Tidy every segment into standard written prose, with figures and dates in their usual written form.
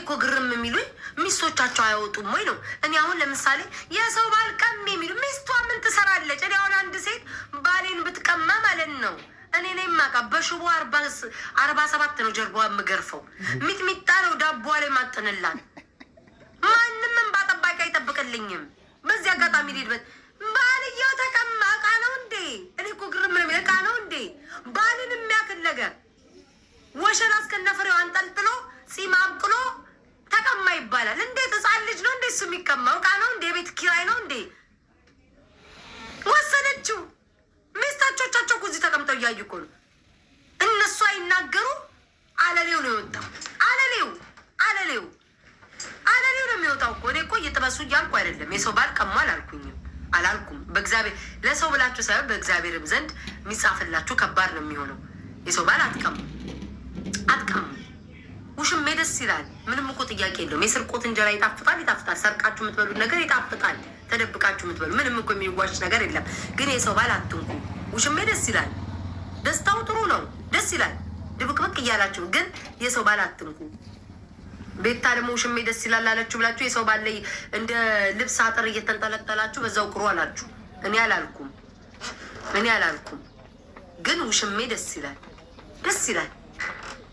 እኮ ግርም የሚሉኝ ሚስቶቻቸው አይወጡም ወይ ነው። እኔ አሁን ለምሳሌ የሰው ባል ቀም የሚሉ ሚስቷ ምን ትሰራለች? እኔ አሁን አንድ ሴት ባሌን ብትቀማ ማለት ነው እኔ ነኝ ማቃ በሽቦ 47 ነው ጀርባዋ የምገርፈው። ሚጥሚጣ ነው ዳቦ ላይ ማጥንላል። ማንም እንባ ጠባቂ አይጠብቅልኝም። በዚህ አጋጣሚ ሊድበት ባልየው ተቀማ እቃ ነው እንዴ? እኔ እኮ ግርም ነው እቃ ነው እንዴ? ባልን የሚያክል ነገር ወሸላ እስከነፍሬው አንጠልጥሎ ጺም አብቅሎ ተቀማ ይባላል። እንዴት ህፃን ልጅ ነው እንዴ እሱ የሚቀማው? እቃ ነው እንዴ? ቤት ኪራይ ነው እንዴ? ወሰደችው። ሚስቶቻቸው እኮ እዚህ ተቀምጠው እያዩ እኮ ነው። እነሱ አይናገሩ። አለሌው ነው የወጣው። አለሌው ነው የሚወጣው እኮ። እኔ እኮ እየጠበሱ እያልኩ አይደለም። የሰው ባል ቀማ አላልኩም። በእግዚአብሔር ለሰው ብላችሁ ሳይሆን በእግዚአብሔርም ዘንድ የሚጻፍላችሁ ከባድ ነው የሚሆነው። የሰው ባል አትቀሙ። ውሽሜ ደስ ይላል። ምንም እኮ ጥያቄ የለውም። የስርቆት እንጀራ ይጣፍጣል። ሰርቃችሁ የምትበሉት ነገር ይጣፍጣል። ተደብቃችሁ የምትበሉ ምንም እኮ የሚዋሽ ነገር የለም። ግን የሰው ባል አትንኩ። ውሽሜ ደስ ይላል። ደስታው ጥሩ ነው። ደስ ይላል። ድብቅብቅ እያላችሁ ግን የሰው ባል አትንኩ። ቤታ ደግሞ ውሽሜ ደስ ይላል አለችሁ ብላችሁ የሰው ባል ላይ እንደ ልብስ አጥር እየተንጠለጠላችሁ በዛው ቅሩ አላችሁ። እኔ አላልኩም። ግን ውሽሜ ደስ ይላል።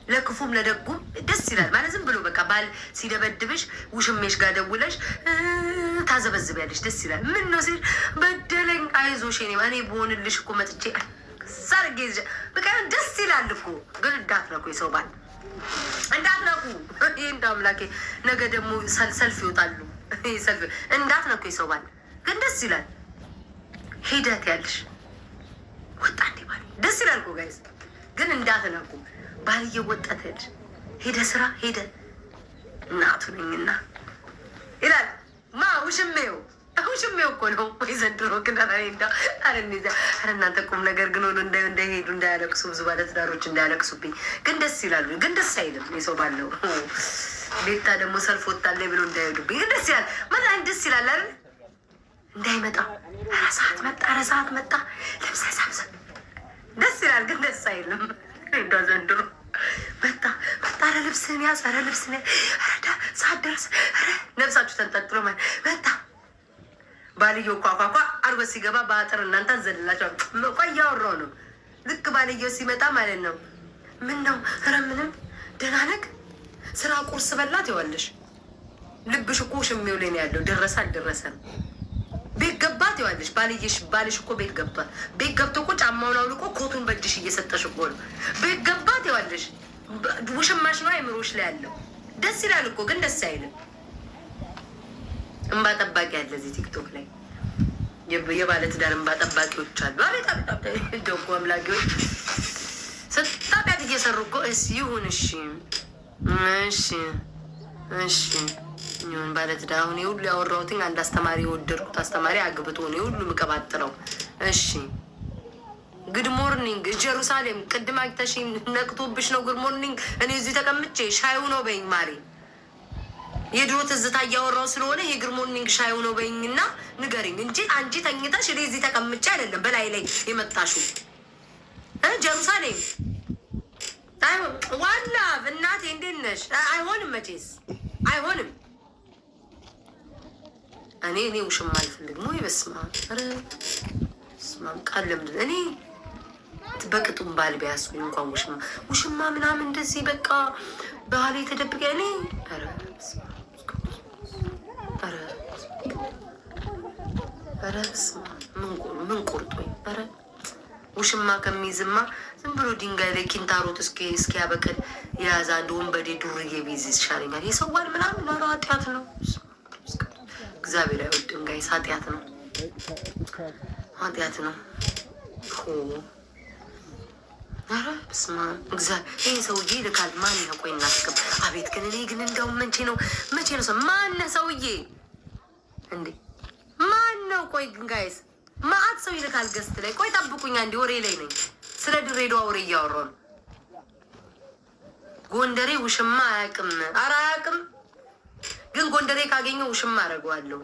ለክፉም ለደጉም ደስ ይላል። ማለት ዝም ብሎ በቃ ባል ሲደበድብሽ ውሽሜሽ ጋር ደውለሽ ታዘበዝቢያለሽ። ደስ ይላል። ምን ነው ሲል በደለኝ አይዞሽ እኔ በሆንልሽ እኮ መጥቼ ሳርጌ በቃ ደስ ይላል እኮ። ግን እንዳትነኩ የሰው ባል እንዳትነኩ። ይህ እንደ አምላኬ ነገ ደግሞ ሰልፍ ይወጣሉ። እንዳትነኩ የሰው ባል ግን ደስ ይላል። ሂደት ያለሽ ወጣ እንዴ ባል ደስ ይላል እኮ ጋይዝ። ግን እንዳትነኩ። ባል እየወጣት ሄደ ስራ ሄደ እናቱ ነኝና ይላል። ውሽሜው እኮ ነው ወይ ዘንድሮ። ግን እናንተ ቁም ነገር ግን ሆኖ እንዳይሄዱ እንዳያለቅሱ፣ ብዙ ባለትዳሮች እንዳያለቅሱብኝ። ግን ደስ ይላሉ። ግን ደስ አይልም የሰው ባለው። ቤታ ደግሞ ሰልፍ ወጣለች ብሎ እንዳይሄዱብኝ። ግን ደስ ይላል ማለት ደስ ይላል አይደል? እንዳይመጣ ረሳት መጣ ልብስ ሳብሰብ ደስ ይላል። ግን ደስ አይልም እንዳ ዘንድሮ መጣ ኧረ ልብስህን ያዝ፣ ኧረ ልብስህን ሰዓት ደረሰ፣ ኧረ ነብሳችሁ ተንጠጥሎ ማለት መጣ። ባልየው ኳኳኳ አርጎ ሲገባ በአጥር እናንተ ዘለላቸው። ቆይ እያወራሁ ነው። ልክ ባልየው ሲመጣ ማለት ነው ምን ነው ኧረ ምንም ደህና ነህ? ስራ ቁርስ በላት ይዋለሽ። ልብሽ እኮ ሽሜው ላይ ነው ያለው። ደረሰ አልደረሰም ቤት ገባት ይዋለሽ። ባልሽ እኮ ቤት ገብቷል። ቤት ገብቶ እኮ ጫማውን አውልቆ ኮቱን በእጅሽ እየሰጠሽ እኮ ነው። ቤት ገባት ይዋለሽ። ውሽማሽ ነው አይምሮሽ ላይ ያለው። ደስ ይላል እኮ ግን ደስ አይልም። እንባ ጠባቂ አለ እዚህ ቲክቶክ ላይ የባለትዳር እንባ ጠባቂዎች አሉ። አቤት ደጎ አምላኪዎች ስታቢያት እየሰሩ እኮ ይሁን። እሺ ይሁን ባለትዳር። አሁን የሁሉ ያወራሁትኝ አንድ አስተማሪ የወደድኩት አስተማሪ አግብቶ ነው የሁሉ ምቀባጥረው። እሺ ጉድ ሞርኒንግ ጀሩሳሌም። ቅድም አግተሽ ነቅቶብሽ ነው ጉድ ሞርኒንግ። እኔ እዚህ ተቀምጬ ሻዩ ነው በይኝ ማሪ። የድሮ ትዝታ እያወራው ስለሆነ ይሄ ጉድ ሞርኒንግ ሻዩ ነው በይኝና ንገሪኝ እንጂ አንቺ ተኝተሽ እኔ እዚህ ተቀምጬ አይደለም በላይ ላይ የመጣሽው ጀሩሳሌም። ዋላ እናቴ እንዴት ነሽ? አይሆንም መቼስ አይሆንም። እኔ ውሽማ አልፈልግም። ወይ በስመ ቃል ለምንድን እኔ በቅጡም ባል ቢያስኩኝ እንኳን ውሽማ ምናምን እንደዚህ በቃ ባህል የተደብቀ እኔ ኧረ በስመ ምን ቆርጦኝ። ኧረ ውሽማ ከሚይዝማ ዝም ብሎ ድንጋይ ላይ ኪንታሮት እስኪያበቅል የያዘ አንድ ወንበዴ ዱርዬ ቢይዝ ይሻለኛል። የሰው ባል ምናምን ኧረ ኃጢአት ነው። እግዚአብሔር አይወድም ጋይስ። ኃጢአት ነው። ኧረ በስመ አብ እግዚአብሔር። ይህ ሰውዬ ይልካል። ማን ነው? ቆይ እናስገብ። አቤት ግን እኔ ግን እንደውም መቼ ነው ሰው ማነው ሰውዬ እንዴ? ማን ነው? ቆይ ግን ጋይስ ማአት ሰው ይልካል ገስት ላይ። ቆይ ጠብቁኝ አንዴ፣ ወሬ ላይ ነኝ። ስለ ድሬዳዋ ወሬ እያወራሁ ነው። ጎንደሬ ውሽማ አያውቅም። ኧረ አያውቅም። ግን ጎንደሬ ካገኘው ውሽማ አደርገዋለሁ።